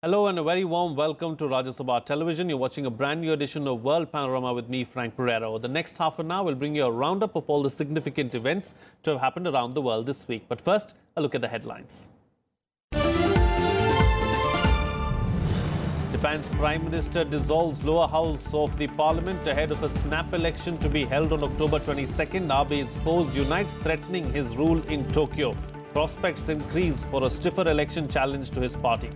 Hello and a very warm welcome to Rajya Sabha Television. You're watching a brand new edition of World Panorama with me, Frank PEREIRA. Over the next half an hour, we'll bring you a roundup of all the significant events to have happened around the world this week. But first, a look at the headlines. Japan's Prime Minister dissolves lower house of the Parliament ahead of a snap election to be held on October 22nd. Abe's foes unite, threatening his rule in Tokyo. Prospects increase for a stiffer election challenge to his party.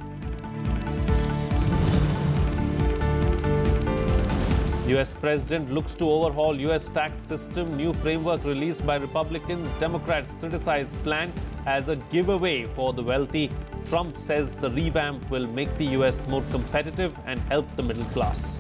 US President looks to overhaul US tax system. New framework released by Republicans. Democrats criticize plan as a giveaway for the wealthy. Trump says the revamp will make the US more competitive and help the middle class.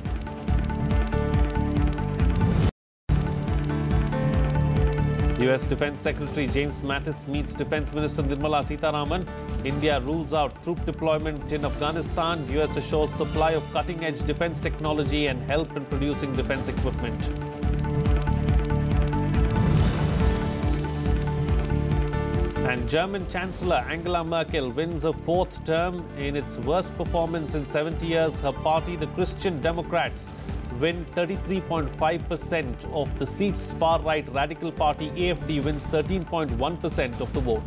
US Defense Secretary James Mattis meets Defense Minister Nirmala Sitharaman. India rules out troop deployment in Afghanistan. US assures supply of cutting-edge defense technology and help in producing defense equipment. And German Chancellor Angela Merkel wins her fourth term in its worst performance in 70 years. Her party, the Christian Democrats, win 33.5% of the seats. Far-right radical party AfD wins 13.1% of the vote.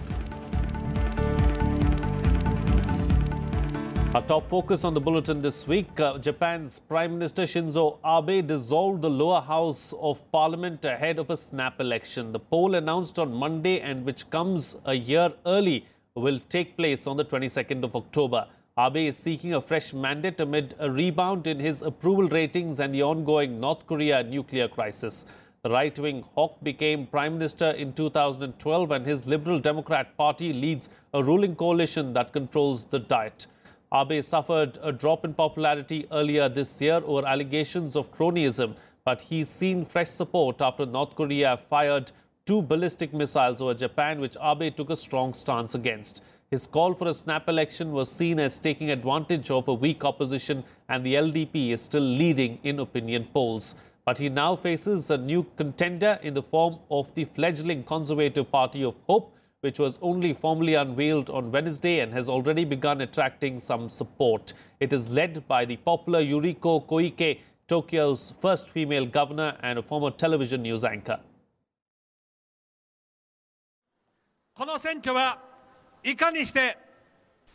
Our top focus on the bulletin this week, Japan's Prime Minister Shinzo Abe dissolved the lower house of Parliament ahead of a snap election. The poll announced on Monday and which comes a year early will take place on the 22nd of October. Abe is seeking a fresh mandate amid a rebound in his approval ratings and the ongoing North Korea nuclear crisis. The right-wing hawk became Prime Minister in 2012 and his Liberal Democrat Party leads a ruling coalition that controls the Diet. Abe suffered a drop in popularity earlier this year over allegations of cronyism, but he's seen fresh support after North Korea fired 2 ballistic missiles over Japan, which Abe took a strong stance against. His call for a snap election was seen as taking advantage of a weak opposition, and the LDP is still leading in opinion polls. But he now faces a new contender in the form of the fledgling Conservative Party of Hope, which was only formally unveiled on Wednesday and has already begun attracting some support. It is led by the popular Yuriko Koike, Tokyo's first female governor and a former television news anchor.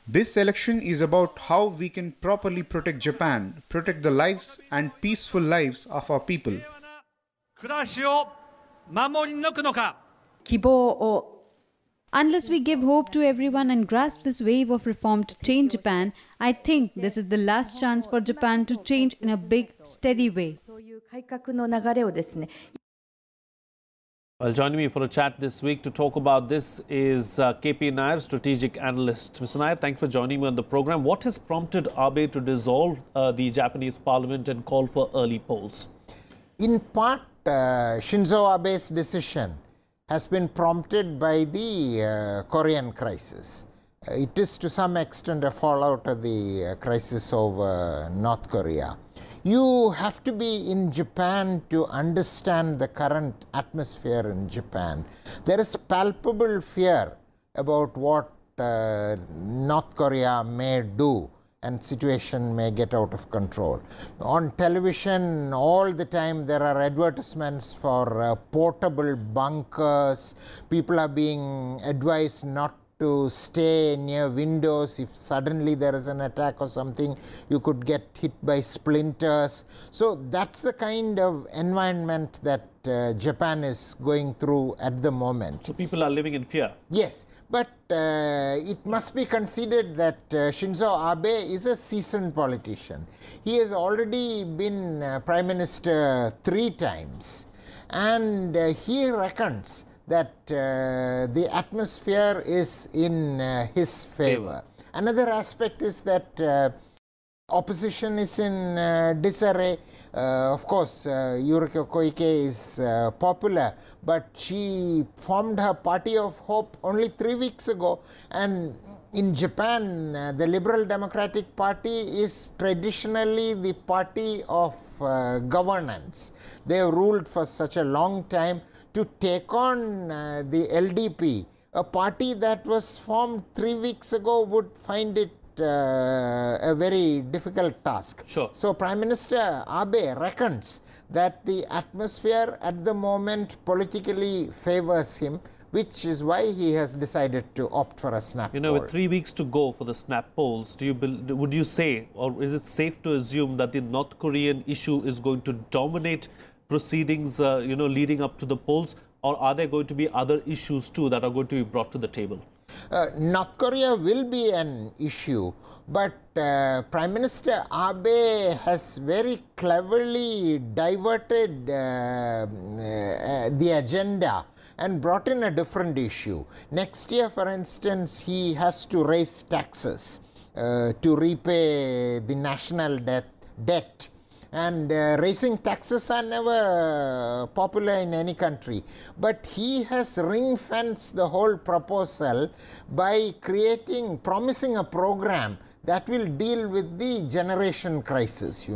This election is about how we can properly protect Japan, protect the lives and peaceful lives of our people. Unless we give hope to everyone and grasp this wave of reform to change Japan, I think this is the last chance for Japan to change in a big, steady way. Well, joining me for a chat this week to talk about this is KP NAYAR, strategic analyst. Mr. NAYAR, thank you for joining me on the program. What has prompted Abe to dissolve the Japanese parliament and call for early polls? In part, Shinzo Abe's decision has been prompted by the Korean crisis. It is to some extent a fallout of the crisis over North Korea. You have to be in Japan to understand the current atmosphere in Japan. There is palpable fear about what North Korea may do and situation may get out of control. On television, all the time there are advertisements for portable bunkers. People are being advised not to stay near windows. If suddenly there is an attack or something, you could get hit by splinters. So that's the kind of environment that Japan is going through at the moment. So people are living in fear? Yes. But it must be considered that Shinzo Abe is a seasoned politician. He has already been Prime Minister 3 times, and he reckons that the atmosphere is in his favor. Another aspect is that opposition is in disarray. Of course, Yuriko Koike is popular, but she formed her Party of Hope only 3 weeks ago. And in Japan, the Liberal Democratic Party is traditionally the party of governance. They have ruled for such a long time. To take on the LDP, a party that was formed 3 weeks ago, would find it a very difficult task. Sure. So Prime Minister Abe reckons that the atmosphere at the moment politically favors him, which is why he has decided to opt for a snap poll. With 3 weeks to go for the snap polls, would you say, or is it safe to assume that the North Korean issue is going to dominate proceedings, leading up to the polls, or are there going to be other issues too that are going to be brought to the table? North Korea will be an issue, but Prime Minister Abe has very cleverly diverted the agenda and brought in a different issue. Next year, for instance, he has to raise taxes to repay the national debt. And raising taxes are never popular in any country. But he has ring-fenced the whole proposal by promising a program that will deal with the generation crisis,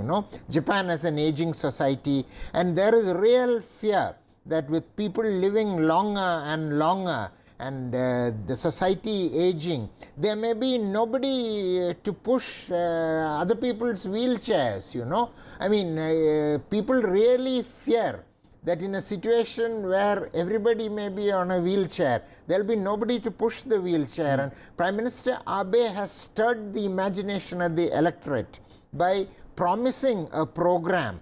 Japan has an aging society, and there is real fear that with people living longer and longer and the society aging, there may be nobody to push other people's wheelchairs, I mean, people really fear that in a situation where everybody may be on a wheelchair, there will be nobody to push the wheelchair. And Prime Minister Abe has stirred the imagination of the electorate by promising a program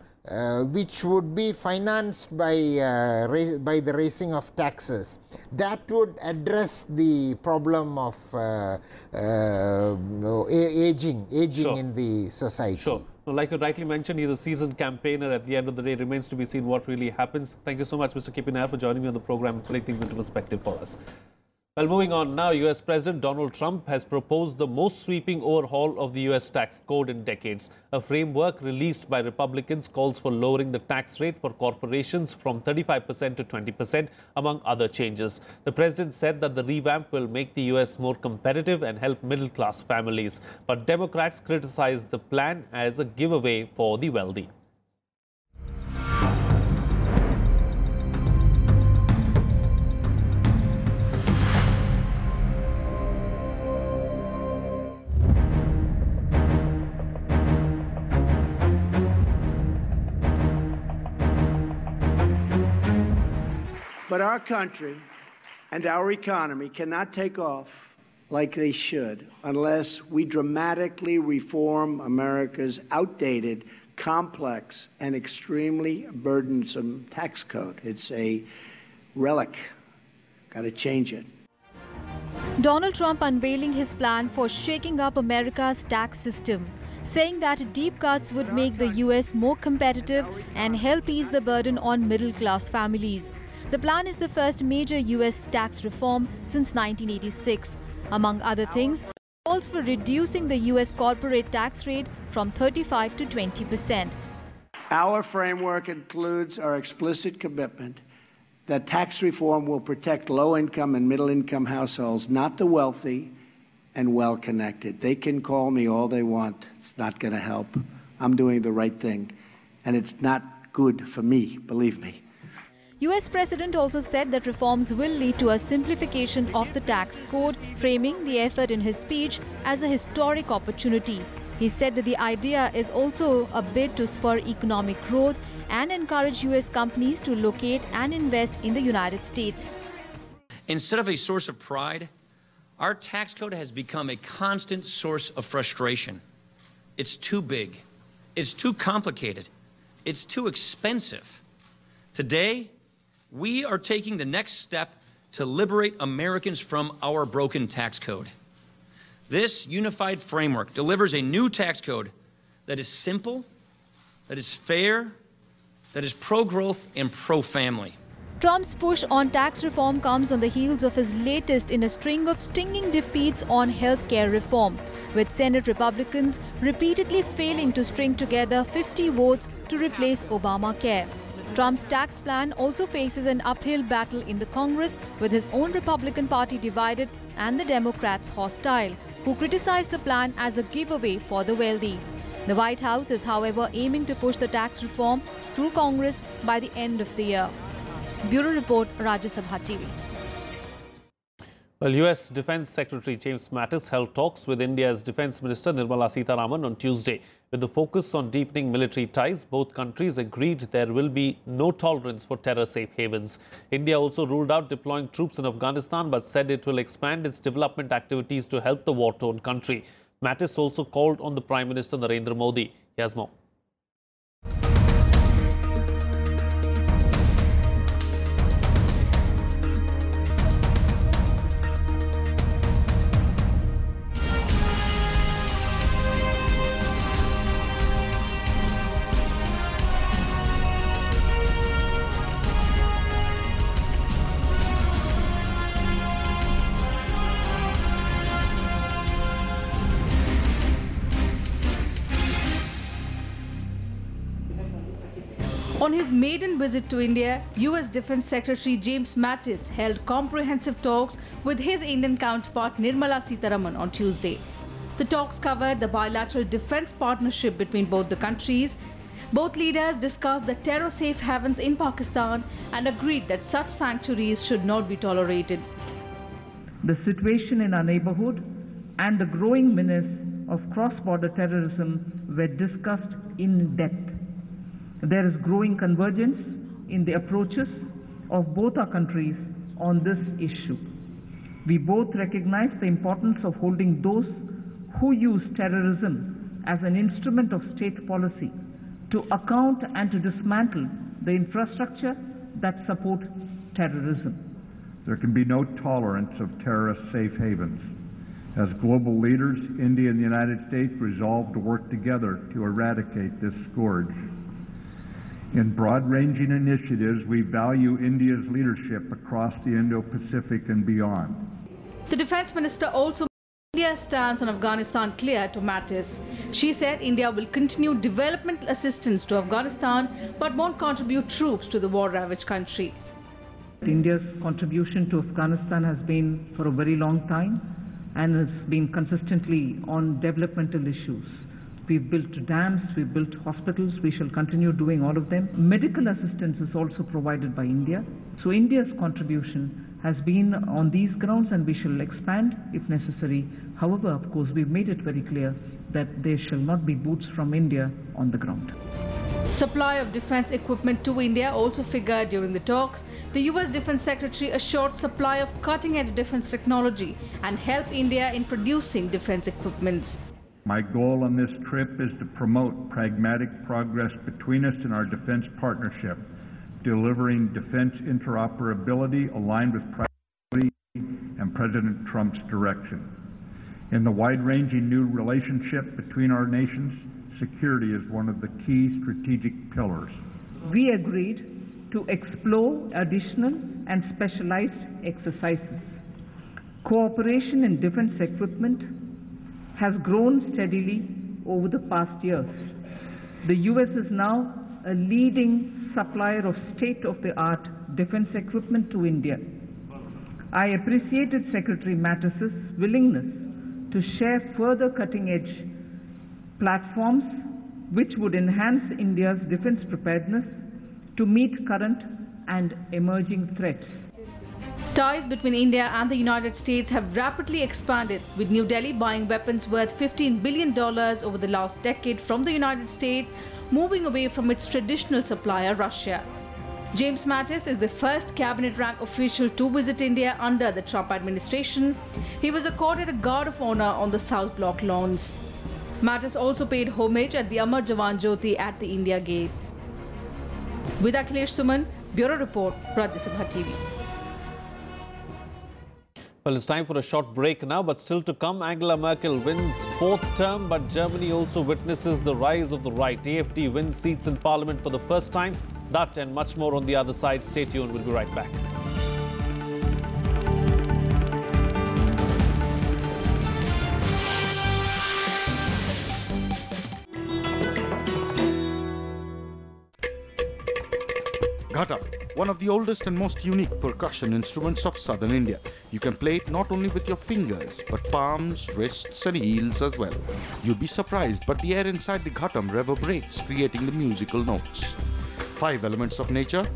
which would be financed by the raising of taxes. That would address the problem of aging Sure. in the society. Sure. Well, like you rightly mentioned, he's a seasoned campaigner. At the end of the day, it remains to be seen what really happens. Thank you so much, Mr. K.P. Nair, for joining me on the program and putting things into perspective for us. Well, moving on now, US President Donald Trump has proposed the most sweeping overhaul of the US tax code in decades. A framework released by Republicans calls for lowering the tax rate for corporations from 35% to 20%, among other changes. The president said that the revamp will make the US more competitive and help middle-class families. But Democrats criticize the plan as a giveaway for the wealthy. But our country and our economy cannot take off like they should unless we dramatically reform America's outdated, complex, and extremely burdensome tax code. It's a relic. Got to change it. Donald Trump unveiling his plan for shaking up America's tax system, saying that deep cuts would make the U.S. more competitive and help ease the burden on middle-class families. The plan is the first major U.S. tax reform since 1986. Among other things, it calls for reducing the U.S. corporate tax rate from 35% to 20%. Our framework includes our explicit commitment that tax reform will protect low-income and middle-income households, not the wealthy and well-connected. They can call me all they want. It's not going to help. I'm doing the right thing, and it's not good for me, believe me. US President also said that reforms will lead to a simplification of the tax code, framing the effort in his speech as a historic opportunity. He said that the idea is also a bid to spur economic growth and encourage US companies to locate and invest in the United States. Instead of a source of pride, our tax code has become a constant source of frustration. It's too big. It's too complicated. It's too expensive. Today, we are taking the next step to liberate Americans from our broken tax code. This unified framework delivers a new tax code that is simple, that is fair, that is pro-growth and pro-family. Trump's push on tax reform comes on the heels of his latest in a string of stinging defeats on health care reform, with Senate Republicans repeatedly failing to string together 50 votes to replace Obamacare. Trump's tax plan also faces an uphill battle in the Congress, with his own Republican Party divided and the Democrats hostile, who criticize the plan as a giveaway for the wealthy. The White House is, however, aiming to push the tax reform through Congress by the end of the year. Bureau Report, Rajya Sabha TV. Well, US Defense Secretary James Mattis held talks with India's Defense Minister Nirmala Sitharaman on Tuesday. With the focus on deepening military ties, both countries agreed there will be no tolerance for terror safe havens. India also ruled out deploying troops in Afghanistan but said it will expand its development activities to help the war-torn country. Mattis also called on the Prime Minister Narendra Modi. He has more. On his maiden visit to India, US Defense Secretary James Mattis held comprehensive talks with his Indian counterpart Nirmala Sitharaman on Tuesday. The talks covered the bilateral defense partnership between both the countries. Both leaders discussed the terror safe havens in Pakistan and agreed that such sanctuaries should not be tolerated. The situation in our neighborhood and the growing menace of cross-border terrorism were discussed in depth. There is growing convergence in the approaches of both our countries on this issue. We both recognize the importance of holding those who use terrorism as an instrument of state policy to account and to dismantle the infrastructure that support terrorism. There can be no tolerance of terrorist safe havens. As global leaders, India and the United States resolved to work together to eradicate this scourge. In broad-ranging initiatives, we value India's leadership across the Indo-Pacific and beyond. The Defense Minister also made India's stance on Afghanistan clear to Mattis. She said India will continue developmental assistance to Afghanistan but won't contribute troops to the war-ravaged country. India's contribution to Afghanistan has been for a very long time and has been consistently on developmental issues. We've built dams, we've built hospitals, we shall continue doing all of them. Medical assistance is also provided by India. So India's contribution has been on these grounds and we shall expand if necessary. However, of course, we've made it very clear that there shall not be boots from India on the ground. Supply of defense equipment to India also figured during the talks. The US Defense Secretary assured supply of cutting-edge defense technology and help India in producing defense equipments. My goal on this trip is to promote pragmatic progress between us in our defense partnership, delivering defense interoperability aligned with priority and President Trump's direction. In the wide-ranging new relationship between our nations, security is one of the key strategic pillars. We agreed to explore additional and specialized exercises. Cooperation in defense equipment has grown steadily over the past years. The US is now a leading supplier of state-of-the-art defense equipment to India. I appreciated Secretary Mattis's willingness to share further cutting-edge platforms which would enhance India's defense preparedness to meet current and emerging threats. Ties between India and the United States have rapidly expanded, with New Delhi buying weapons worth $15 billion over the last decade from the United States, moving away from its traditional supplier, Russia. James Mattis is the first cabinet rank official to visit India under the Trump administration. He was accorded a Guard of Honor on the South Block lawns. Mattis also paid homage at the Amar Jawan Jyoti at the India Gate. With Akhilesh Suman, Bureau Report, Rajya Sabha TV. Well, it's time for a short break now, but still to come, Angela Merkel wins fourth term, but Germany also witnesses the rise of the right. AfD wins seats in Parliament for the first time. That and much more on the other side. Stay tuned. We'll be right back. Ghatak, one of the oldest and most unique percussion instruments of southern India. You can play it not only with your fingers, but palms, wrists and heels as well. You'll be surprised, but the air inside the ghatam reverberates, creating the musical notes. 5 elements of nature: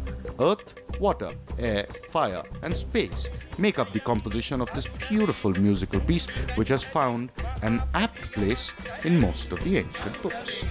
earth, water, air, fire and space make up the composition of this beautiful musical piece, which has found an apt place in most of the ancient books.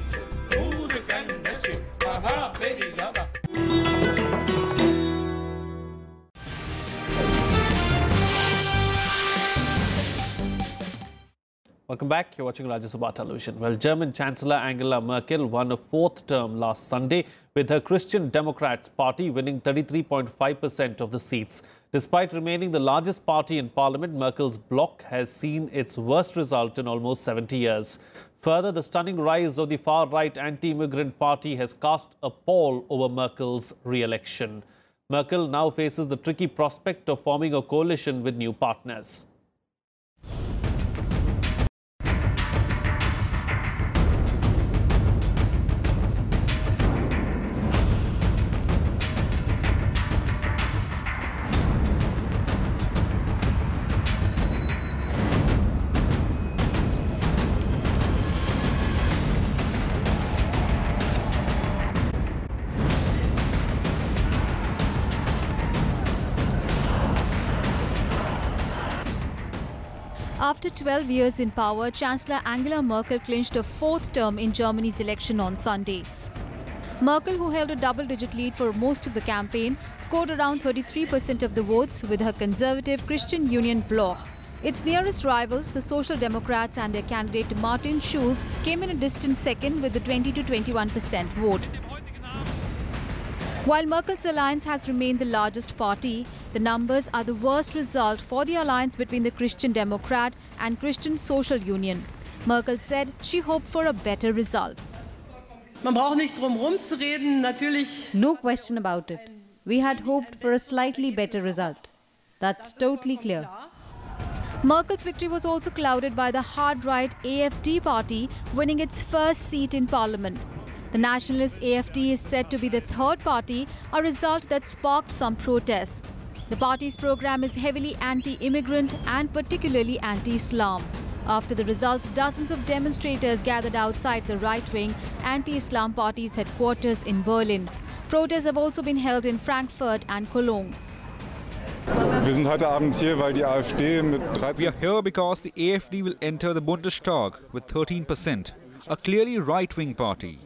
Welcome back. You're watching Rajya Sabha Television. Well, German Chancellor Angela Merkel won a fourth term last Sunday, with her Christian Democrats party winning 33.5% of the seats. Despite remaining the largest party in parliament, Merkel's bloc has seen its worst result in almost 70 years. Further, the stunning rise of the far-right anti-immigrant party has cast a pall over Merkel's re-election. Merkel now faces the tricky prospect of forming a coalition with new partners. After 12 years in power, Chancellor Angela Merkel clinched a fourth term in Germany's election on Sunday. Merkel, who held a double-digit lead for most of the campaign, scored around 33% of the votes with her conservative Christian Union bloc. Its nearest rivals, the Social Democrats and their candidate Martin Schulz, came in a distant second with a 20 to 21% vote. While Merkel's alliance has remained the largest party, the numbers are the worst result for the alliance between the Christian Democrat and Christian Social Union. Merkel said she hoped for a better result. No question about it. We had hoped for a slightly better result. That's totally clear. Merkel's victory was also clouded by the hard-right AfD party winning its first seat in parliament. The nationalist AfD is said to be the third party, a result that sparked some protests. The party's program is heavily anti-immigrant and particularly anti-Islam. After the results, dozens of demonstrators gathered outside the right-wing anti-Islam party's headquarters in Berlin. Protests have also been held in Frankfurt and Cologne. Wir sind heute Abend hier, weil die AfD mit 13... We are here because the AfD will enter the Bundestag with 13%, a clearly right-wing party.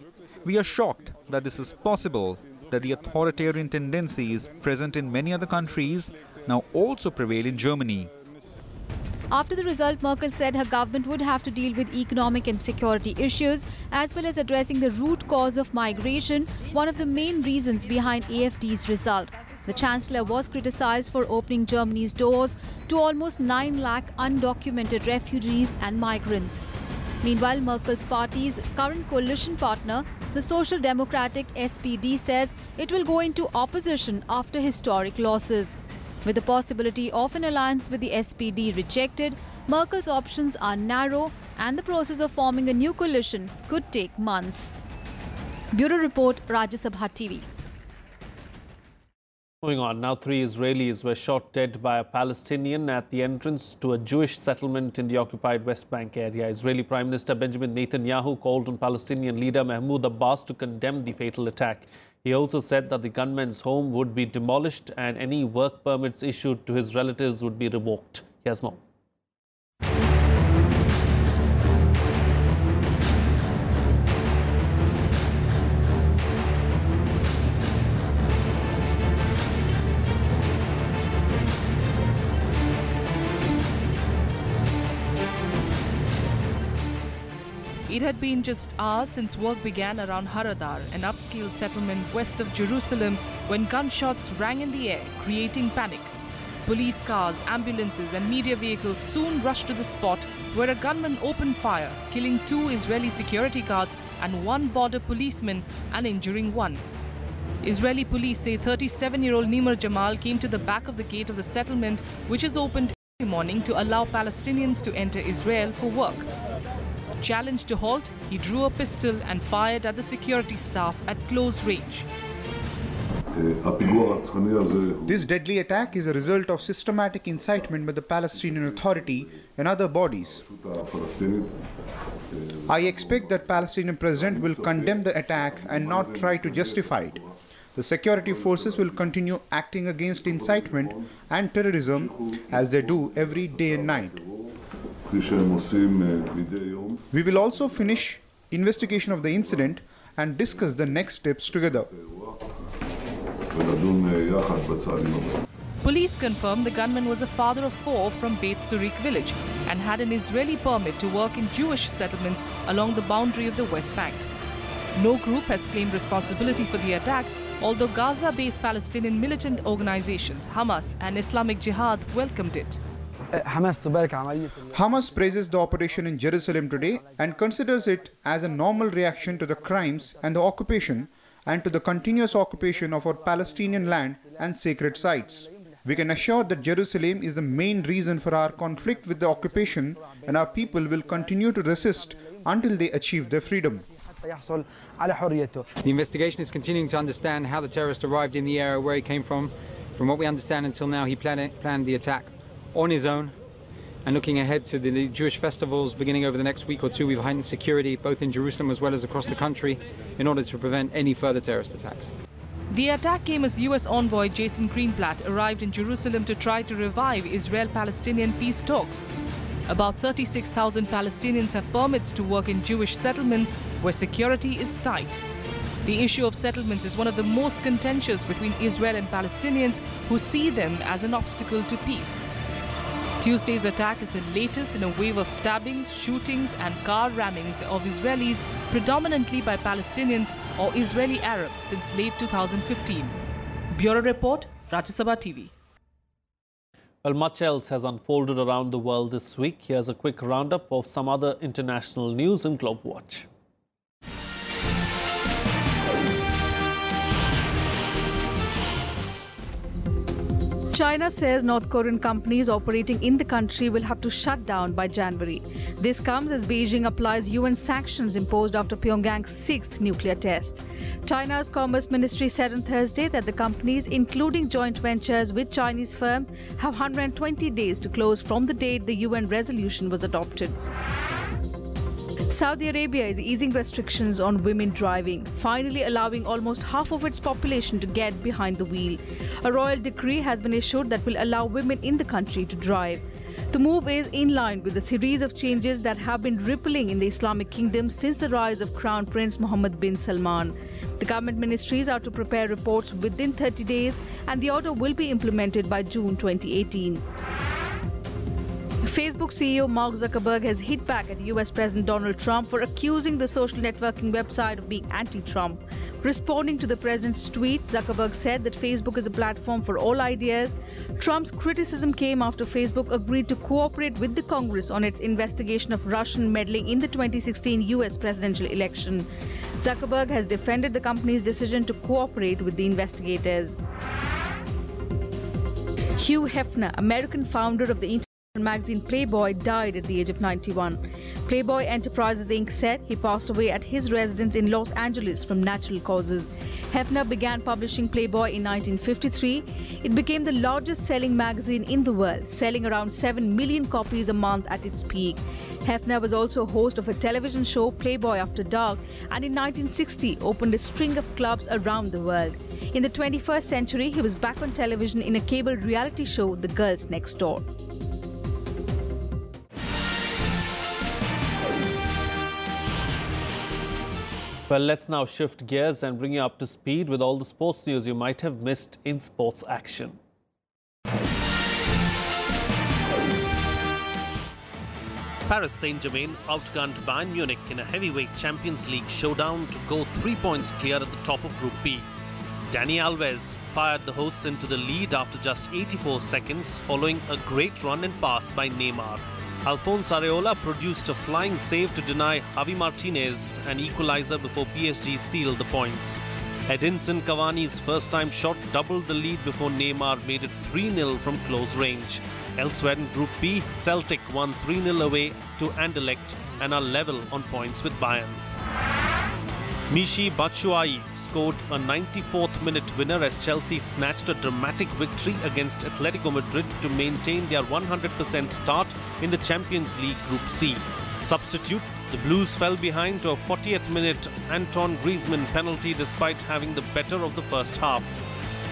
We are shocked that this is possible, that the authoritarian tendencies present in many other countries now also prevail in Germany. After the result, Merkel said her government would have to deal with economic and security issues, as well as addressing the root cause of migration, one of the main reasons behind AfD's result. The Chancellor was criticized for opening Germany's doors to almost 9 lakh undocumented refugees and migrants. Meanwhile, Merkel's party's current coalition partner, the Social Democratic SPD, says it will go into opposition after historic losses. With the possibility of an alliance with the SPD rejected, Merkel's options are narrow and the process of forming a new coalition could take months. Bureau Report, Rajya Sabha TV. Moving on, now 3 Israelis were shot dead by a Palestinian at the entrance to a Jewish settlement in the occupied West Bank area. Israeli Prime Minister Benjamin Netanyahu called on Palestinian leader Mahmoud Abbas to condemn the fatal attack. He also said that the gunman's home would be demolished and any work permits issued to his relatives would be revoked. Here's more. It had been just hours since work began around Haradar, an upscale settlement west of Jerusalem, when gunshots rang in the air, creating panic. Police cars, ambulances and media vehicles soon rushed to the spot where a gunman opened fire, killing 2 Israeli security guards and 1 border policeman and injuring 1. Israeli police say 37-year-old Nimar Jamal came to the back of the gate of the settlement, which is opened every morning to allow Palestinians to enter Israel for work. Challenged to halt, he drew a pistol and fired at the security staff at close range. This deadly attack is a result of systematic incitement by the Palestinian Authority and other bodies. I expect that Palestinian president will condemn the attack and not try to justify it. The security forces will continue acting against incitement and terrorism as they do every day and night. We will also finish investigation of the incident and discuss the next steps together. Police confirmed the gunman was a father of 4 from Beit Surik village and had an Israeli permit to work in Jewish settlements along the boundary of the West Bank. No group has claimed responsibility for the attack, although Gaza-based Palestinian militant organizations Hamas and Islamic Jihad welcomed it. Hamas praises the operation in Jerusalem today and considers it as a normal reaction to the crimes and the occupation and to the continuous occupation of our Palestinian land and sacred sites. We can assure that Jerusalem is the main reason for our conflict with the occupation, and our people will continue to resist until they achieve their freedom. The investigation is continuing to understand how the terrorist arrived in the area, where he came from. From what we understand until now, he planned the attack on his own. And looking ahead to the Jewish festivals beginning over the next week or two, we've heightened security both in Jerusalem as well as across the country in order to prevent any further terrorist attacks. The attack came as US envoy Jason Greenblatt arrived in Jerusalem to try to revive Israel-Palestinian peace talks. About 36,000 Palestinians have permits to work in Jewish settlements where security is tight. The issue of settlements is one of the most contentious between Israel and Palestinians, who see them as an obstacle to peace. Tuesday's attack is the latest in a wave of stabbings, shootings and car rammings of Israelis, predominantly by Palestinians or Israeli Arabs, since late 2015. Bureau Report, Rajya Sabha TV. Well, much else has unfolded around the world this week. Here's a quick roundup of some other international news in Globe Watch. China says North Korean companies operating in the country will have to shut down by January. This comes as Beijing applies UN sanctions imposed after Pyongyang's 6th nuclear test. China's Commerce Ministry said on Thursday that the companies, including joint ventures with Chinese firms, have 120 days to close from the date the UN resolution was adopted. Saudi Arabia is easing restrictions on women driving, finally allowing almost half of its population to get behind the wheel. A royal decree has been issued that will allow women in the country to drive. The move is in line with a series of changes that have been rippling in the Islamic kingdom since the rise of Crown Prince Mohammed bin Salman. The government ministries are to prepare reports within 30 days, and the order will be implemented by June 2018. Facebook CEO Mark Zuckerberg has hit back at US President Donald Trump for accusing the social networking website of being anti-Trump. Responding to the president's tweet, Zuckerberg said that Facebook is a platform for all ideas. Trump's criticism came after Facebook agreed to cooperate with the Congress on its investigation of Russian meddling in the 2016 US presidential election. Zuckerberg has defended the company's decision to cooperate with the investigators. Hugh Hefner, American founder of the magazine Playboy, died at the age of 91. Playboy Enterprises Inc. said he passed away at his residence in Los Angeles from natural causes. Hefner began publishing Playboy in 1953. It became the largest selling magazine in the world, selling around 7 million copies a month at its peak. Hefner was also host of a television show, Playboy After Dark, and in 1960 opened a string of clubs around the world. In the 21st century, he was back on television in a cable reality show, The Girls Next Door. Well, let's now shift gears and bring you up to speed with all the sports news you might have missed in sports action. Paris Saint-Germain outgunned Bayern Munich in a heavyweight Champions League showdown to go 3 points clear at the top of Group B. Dani Alves fired the hosts into the lead after just 84 seconds following a great run and pass by Neymar. Alphonse Areola produced a flying save to deny Javi Martinez an equalizer before PSG sealed the points. Edinson Cavani's first-time shot doubled the lead before Neymar made it 3-0 from close range. Elsewhere in Group B, Celtic won 3-0 away to Anderlecht and are level on points with Bayern. Michy Batshuayi scored a 94th-minute winner as Chelsea snatched a dramatic victory against Atletico Madrid to maintain their 100% start in the Champions League Group C. Substitute The Blues fell behind to a 40th minute Antoine Griezmann penalty despite having the better of the first half.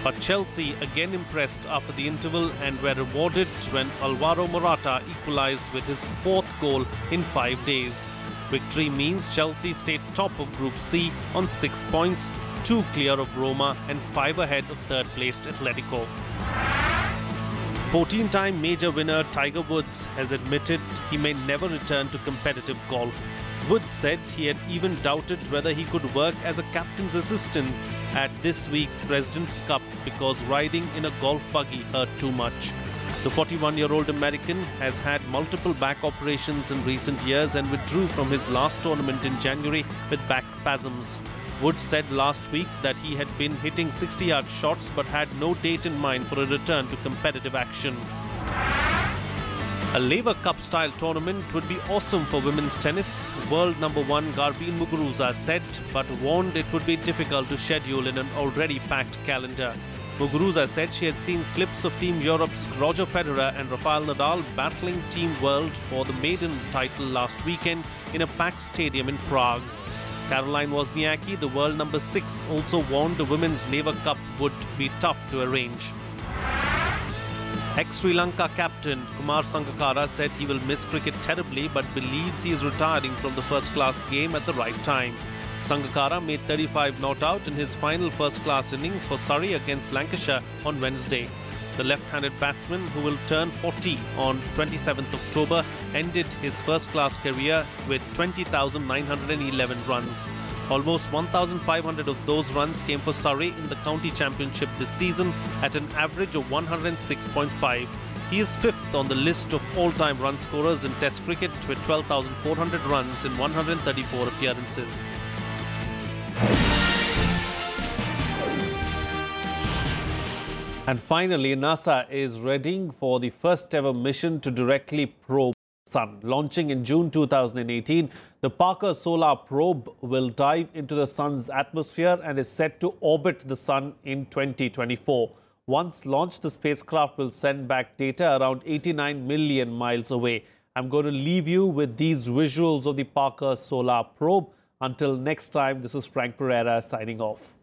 But Chelsea again impressed after the interval and were rewarded when Alvaro Morata equalised with his 4th goal in 5 days. Victory means Chelsea stayed top of Group C on 6 points, 2 clear of Roma and 5 ahead of third-placed Atletico. 14-time major winner Tiger Woods has admitted he may never return to competitive golf. Woods said he had even doubted whether he could work as a captain's assistant at this week's President's Cup because riding in a golf buggy hurt too much. The 41-year-old American has had multiple back operations in recent years and withdrew from his last tournament in January with back spasms. Woods said last week that he had been hitting 60-yard shots but had no date in mind for a return to competitive action. A Laver Cup-style tournament would be awesome for women's tennis, world number 1 Garbine Muguruza said, but warned it would be difficult to schedule in an already packed calendar. Muguruza said she had seen clips of Team Europe's Roger Federer and Rafael Nadal battling Team World for the maiden title last weekend in a packed stadium in Prague. Caroline Wozniacki, the world number 6, also warned the Women's Laver Cup would be tough to arrange. Ex-Sri Lanka captain Kumar Sangakkara said he will miss cricket terribly but believes he is retiring from the first-class game at the right time. Sangakkara made 35 not out in his final first-class innings for Surrey against Lancashire on Wednesday. The left-handed batsman, who will turn 40 on 27th October, ended his first-class career with 20,911 runs. Almost 1,500 of those runs came for Surrey in the county championship this season at an average of 106.5. He is 5th on the list of all-time run scorers in Test cricket with 12,400 runs in 134 appearances. And finally, NASA is readying for the first ever mission to directly probe the Sun. Launching in June 2018, the Parker Solar Probe will dive into the Sun's atmosphere and is set to orbit the Sun in 2024. Once launched, the spacecraft will send back data around 89 million miles away. I'm going to leave you with these visuals of the Parker Solar Probe. Until next time, this is Frank Pereira signing off.